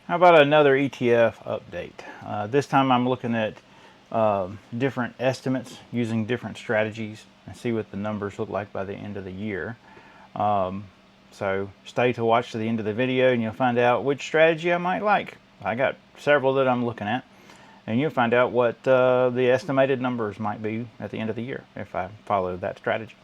How about another ETF update? This time I'm looking at different estimates using different strategies and see what the numbers look like by the end of the year. So stay to watch to the end of the video and you'll find out which strategy I might like. I got several that I'm looking at, and you'll find out what the estimated numbers might be at the end of the year if I follow that strategy.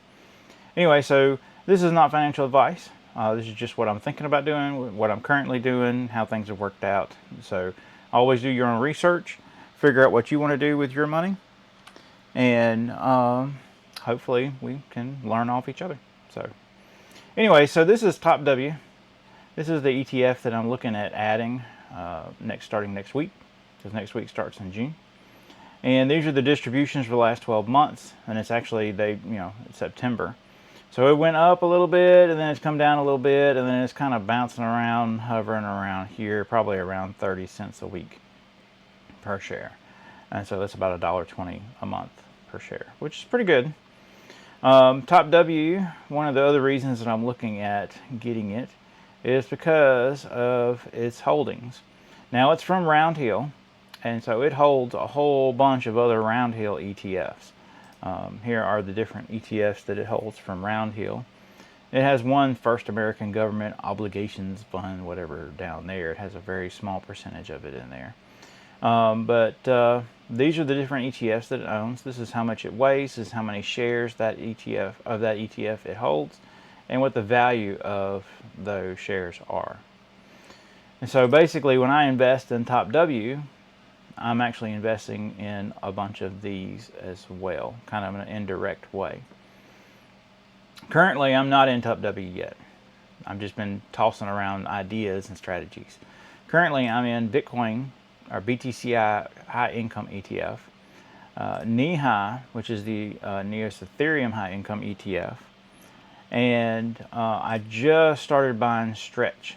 Anyway, so this is not financial advice. This is just what I'm thinking about doing, what I'm currently doing, how things have worked out. So always do your own research, figure out what you want to do with your money, and hopefully we can learn off each other. So anyway, so this is TOPW. This is the ETF that I'm looking at adding starting next week, because next week starts in June. And these are the distributions for the last 12 months, and it's actually it's September. So it went up a little bit, and then it's come down a little bit, and then it's kind of bouncing around, hovering around here, probably around 30 cents a week per share. And so that's about $1.20 a month per share, which is pretty good. TOPW, one of the other reasons that I'm looking at getting it is because of its holdings. Now it's from Roundhill, and so it holds a whole bunch of other Roundhill ETFs. Here are the different ETFs that it holds from Roundhill. It has one First American Government Obligations Fund, whatever, down there. It has a very small percentage of it in there. But these are the different ETFs that it owns. This is how much it weighs. This is how many shares that ETF it holds, and what the value of those shares are. And so basically, when I invest in TOPW, I'm actually investing in a bunch of these as well, kind of in an indirect way. Currently, I'm not in TOPW yet. I've just been tossing around ideas and strategies. Currently, I'm in Bitcoin, or BTCI High Income ETF, NEHI, which is the newest Ethereum High Income ETF, and I just started buying Stretch.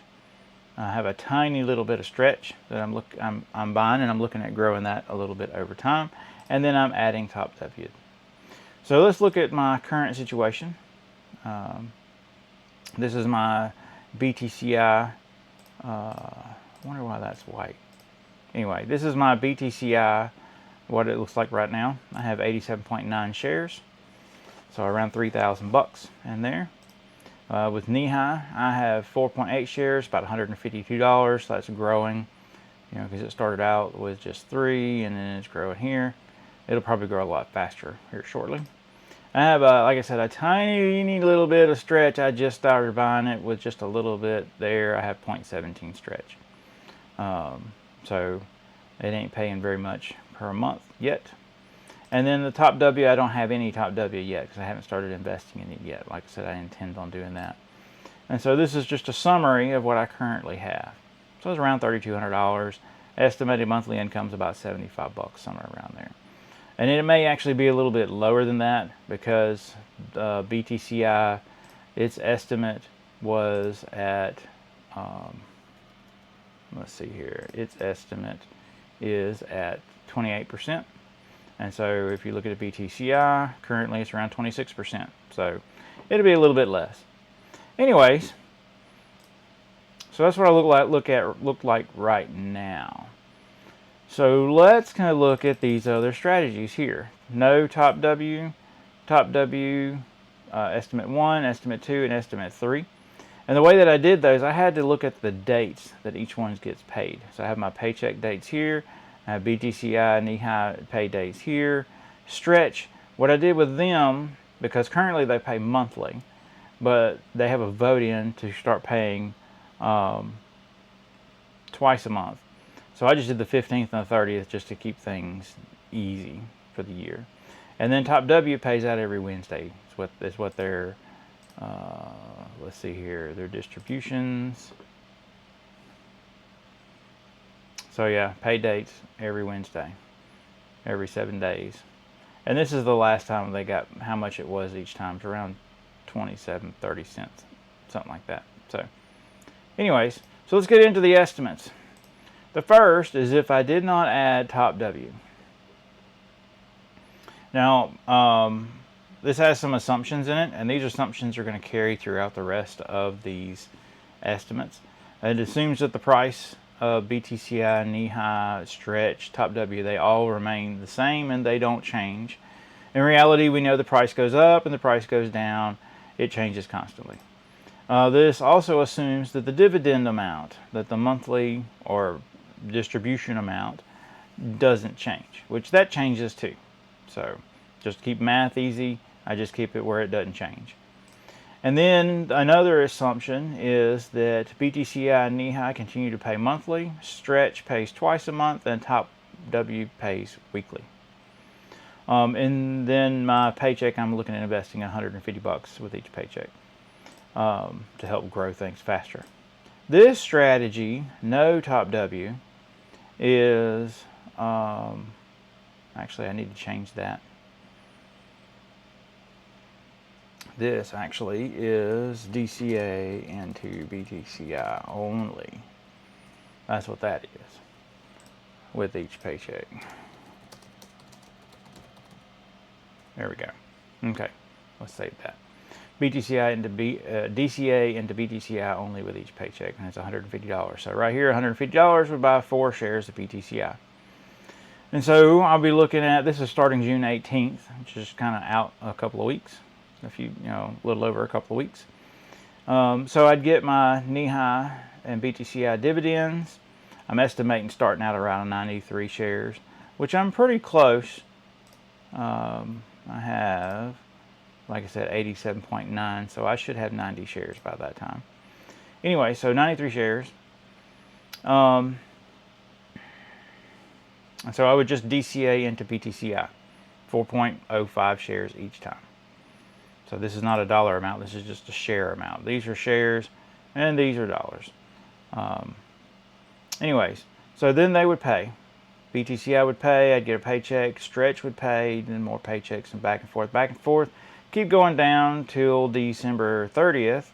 I have a tiny little bit of Stretch that I'm buying, and I'm looking at growing that a little bit over time. And then I'm adding TOPW. So let's look at my current situation. This is my BTCI. I wonder why that's white. Anyway, this is my BTCI, what it looks like right now. I have 87.9 shares, so around $3,000 in there. With NEHI, I have 4.8 shares, about $152. So that's growing, because it started out with just 3, and then it's growing here. It'll probably grow a lot faster here shortly. I have, like I said, a tiny little bit of Stretch. I just started buying it with just a little bit there. I have 0.17 Stretch. So it ain't paying very much per month yet. And then the TOPW, I don't have any TOPW yet because I haven't started investing in it yet. Like I said, I intend on doing that. And so this is just a summary of what I currently have. So it's around $3,200. Estimated monthly income is about $75, somewhere around there. And it may actually be a little bit lower than that because BTCI, its estimate was at, let's see here, its estimate is at 28%. And so if you look at a BTCI, currently it's around 26%. So it'll be a little bit less. Anyways, so that's what I look like right now. So let's kind of look at these other strategies here. No TOPW, estimate 1, estimate 2, and estimate 3. And the way that I did those, I had to look at the dates that each one gets paid. So I have my paycheck dates here. I have BTCI, NEHI pay dates here. Stretch, what I did with them, because currently they pay monthly, but they have a vote in to start paying twice a month. So I just did the 15th and the 30th just to keep things easy for the year. And then TOPW pays out every Wednesday. It's what their, let's see here, their distributions. So yeah, pay dates every Wednesday, every 7 days. And this is the last time they got how much it was each time. It's around 27, 30 cents, something like that. So anyways, so let's get into the estimates. The first is if I did not add TOPW. Now, this has some assumptions in it, and these assumptions are going to carry throughout the rest of these estimates. It assumes that the price of BTCI, NEHI, Stretch, TOPW, they all remain the same and they don't change. In reality, we know the price goes up and the price goes down. It changes constantly. This also assumes that the dividend amount, that the monthly or distribution amount doesn't change, which that changes too. So just to keep math easy, I just keep it where it doesn't change. And then another assumption is that BTCI and NEHI continue to pay monthly, Stretch pays twice a month, and TOPW pays weekly. And then my paycheck, I'm looking at investing $150 with each paycheck to help grow things faster. This strategy, no TOPW, is actually I need to change that. This actually is DCA into BTCI only. That's what that is with each paycheck. There we go. Okay, let's save that. BTCI into DCA into BTCI only with each paycheck, and it's $150. So right here, $150 would buy 4 shares of BTCI. And so I'll be looking at, this is starting June 18th, which is kind of out a couple of weeks, a little over a couple of weeks. So I'd get my NEHI and BTCI dividends. I'm estimating starting out around 93 shares, which I'm pretty close. I have, like I said, 87.9, so I should have 90 shares by that time. Anyway, so 93 shares. And so I would just DCA into BTCI, 4.05 shares each time. So this is not a dollar amount, this is just a share amount. These are shares and these are dollars. Anyways, so then they would pay. BTCI would pay, I'd get a paycheck, Stretch would pay, then more paychecks, and back and forth. Keep going down till December 30th.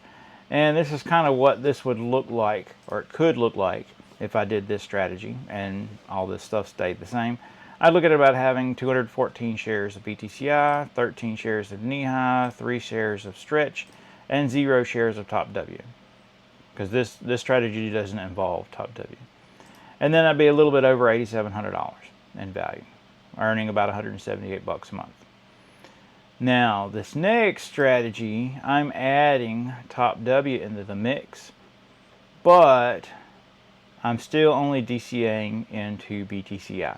And this is kind of what this would look like, or it could look like, if I did this strategy and all this stuff stayed the same. I'd look at about having 214 shares of BTCI, 13 shares of NEHI, 3 shares of Stretch, and 0 shares of TOPW. Because this strategy doesn't involve TOPW. And then I'd be a little bit over $8,700 in value, earning about 178 bucks a month. Now, this next strategy, I'm adding TOPW into the mix, but I'm still only DCAing into BTCI.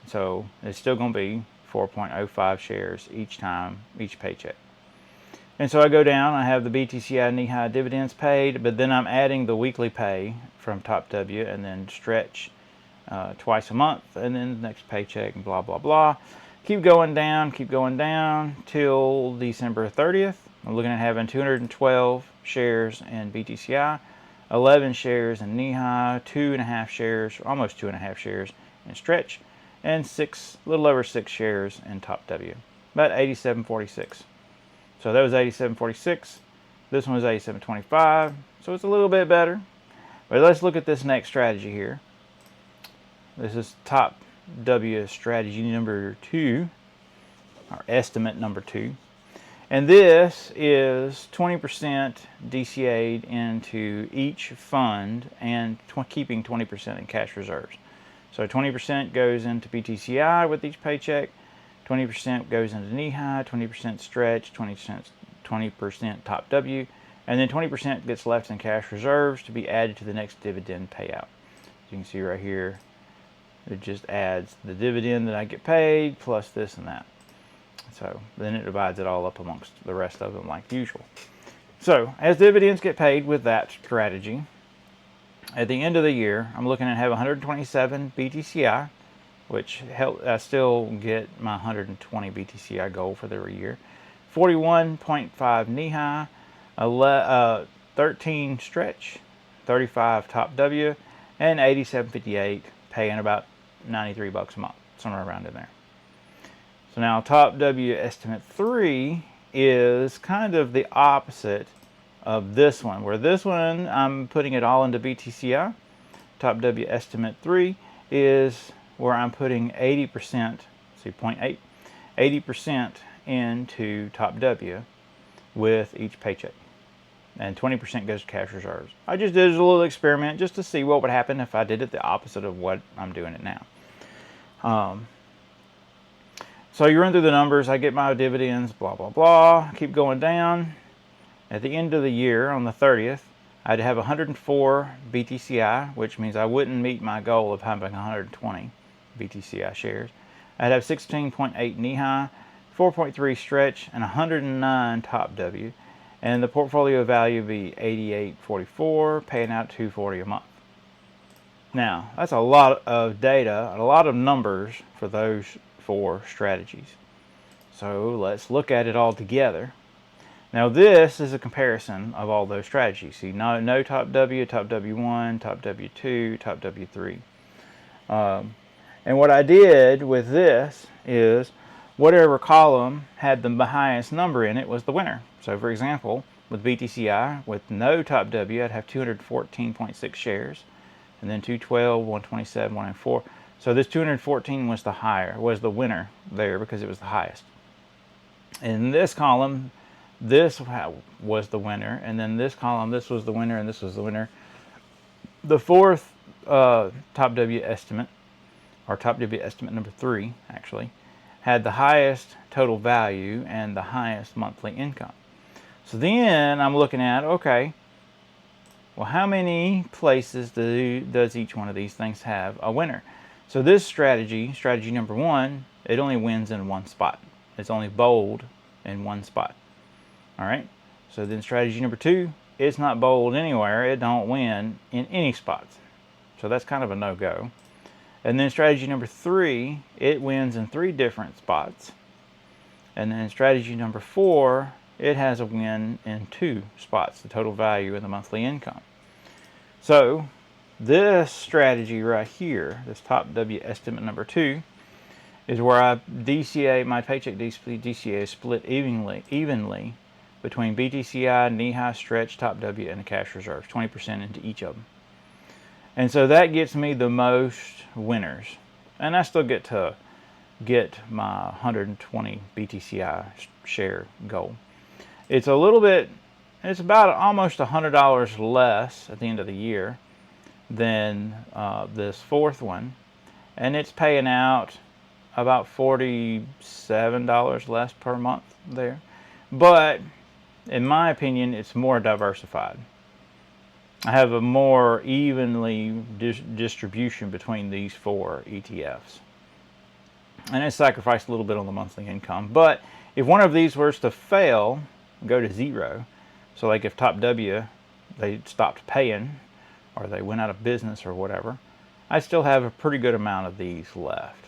So it's still going to be 4.05 shares each time, each paycheck. And so I go down, I have the BTCI NEHI dividends paid, but then I'm adding the weekly pay from TOPW and then Stretch twice a month, and then the next paycheck, and blah, blah, blah. Keep going down till December 30th. I'm looking at having 212 shares in BTCI, 11 shares in NEHI, 2.5 shares, almost 2.5 shares in Stretch, and a little over 6 shares in TOPW, about 87.46. So that was 87.46. This one was 87.25. So it's a little bit better. But let's look at this next strategy here. This is TOPW strategy number 2, or estimate number 2. And this is 20% DCA'd into each fund and keeping 20% in cash reserves. So 20% goes into BTCI with each paycheck, 20% goes into NEHI, 20% Stretch, 20% TOPW, and then 20% gets left in cash reserves to be added to the next dividend payout. As you can see right here, it just adds the dividend that I get paid plus this and that. So then it divides it all up amongst the rest of them like usual. So as dividends get paid with that strategy, at the end of the year, I'm looking at have 127 BTCI, which I still get my 120 BTCI goal for the year. 41.5 NEHI, 13 Stretch, 35 TOPW, and 87.58, paying about 93 bucks a month, somewhere around in there. So now TOPW estimate 3 is kind of the opposite of this one, where this one I'm putting it all into BTCI. TOPW estimate 3 is where I'm putting 80%, see 0.8, 80% into TOPW with each paycheck. and 20% goes to cash reserves. I just did a little experiment just to see what would happen if I did it the opposite of what I'm doing it now. So you run through the numbers, I get my dividends, blah, blah, blah, keep going down. At the end of the year, on the 30th, I'd have 104 BTCI, which means I wouldn't meet my goal of having 120 BTCI shares. I'd have 16.8 NEHI, 4.3 stretch, and 109 TOPW. And the portfolio value would be 88.44, paying out 240 a month. Now, that's a lot of data, a lot of numbers for those 4 strategies. So let's look at it all together. Now this is a comparison of all those strategies. See, no TOPW, TOPW1, TOPW2, TOPW3. And what I did with this is whatever column had the highest number in it was the winner. So for example, with BTCI, with no TOPW, I'd have 214.6 shares, and then 212, 127, 104. So this 214 was the winner there because it was the highest. In this column, this was the winner, and then this column, this was the winner, and this was the winner. The 4th TOPW estimate, or TOPW estimate number 3, actually, had the highest total value and the highest monthly income. So then I'm looking at, okay, well, how many places does each one of these things have a winner? So this strategy number 1, it only wins in one spot. It's only bold in one spot. All right, so then strategy number 2, it's not bold anywhere. It don't win in any spots. So that's kind of a no-go. And then strategy number 3, it wins in 3 different spots. And then strategy number 4, it has a win in 2 spots, the total value and the monthly income. So this strategy right here, this TOPW estimate number 2, is where I DCA, my paycheck DCA is split evenly between BTCI, NEHI, stretch, TOPW, and the cash reserves, 20% into each of them. And so that gets me the most winners. And I still get to get my 120 BTCI share goal. It's a little bit, it's about almost $100 less at the end of the year than this 4th one. And it's paying out about $47 less per month there. But in my opinion, it's more diversified. I have a more evenly distribution between these 4 ETFs. And it sacrificed a little bit on the monthly income. But if one of these was to fail, go to 0, so like if TOPW, they stopped paying, or they went out of business or whatever, I still have a pretty good amount of these left.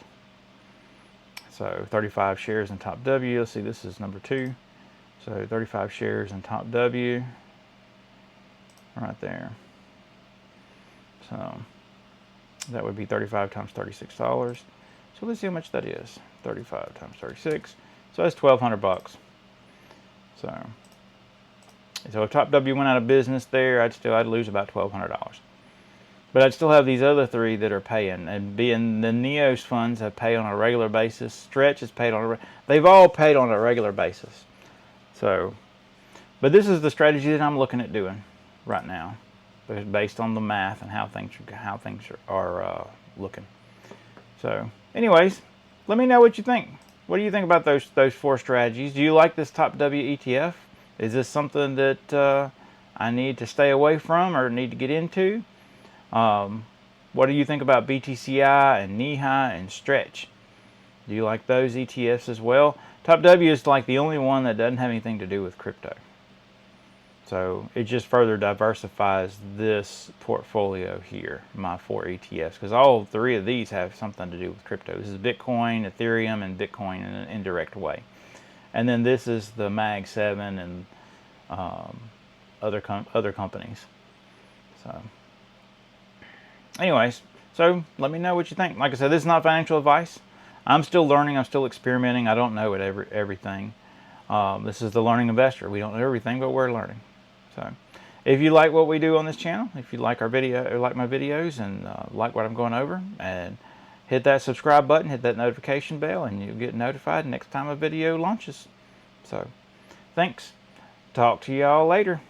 So 35 shares in TOPW. Let's see, this is number 2. So 35 shares in TOPW, right there. So that would be 35 times $36. So let's see how much that is. 35 times 36. So that's $1,200. So if TOPW went out of business there, I'd lose about $1,200. But I'd still have these other 3 that are paying, and being the NEOS funds have paid on a regular basis. Stretch is paid on they've all paid on a regular basis. So, but this is the strategy that I'm looking at doing right now, based on the math and how things are looking. So, anyways, let me know what you think. What do you think about those 4 strategies? Do you like this TOPW ETF? Is this something that I need to stay away from or need to get into? What do you think about BTCI and NEHI and stretch? Do you like those ETFs as well? TOPW is like the only one that doesn't have anything to do with crypto. So it just further diversifies this portfolio here, my 4 ETFs, because all 3 of these have something to do with crypto. This is Bitcoin, Ethereum, and Bitcoin in an indirect way. And then this is the Mag 7 and other companies. So anyways, so let me know what you think. Like I said, this is not financial advice. I'm still learning. I'm still experimenting. I don't know everything. This is the learning investor. We don't know everything, but we're learning. So if you like what we do on this channel, if you like our video or like my videos and like what I'm going over, and hit that subscribe button, hit that notification bell, and you'll get notified next time a video launches. So thanks. Talk to y'all later.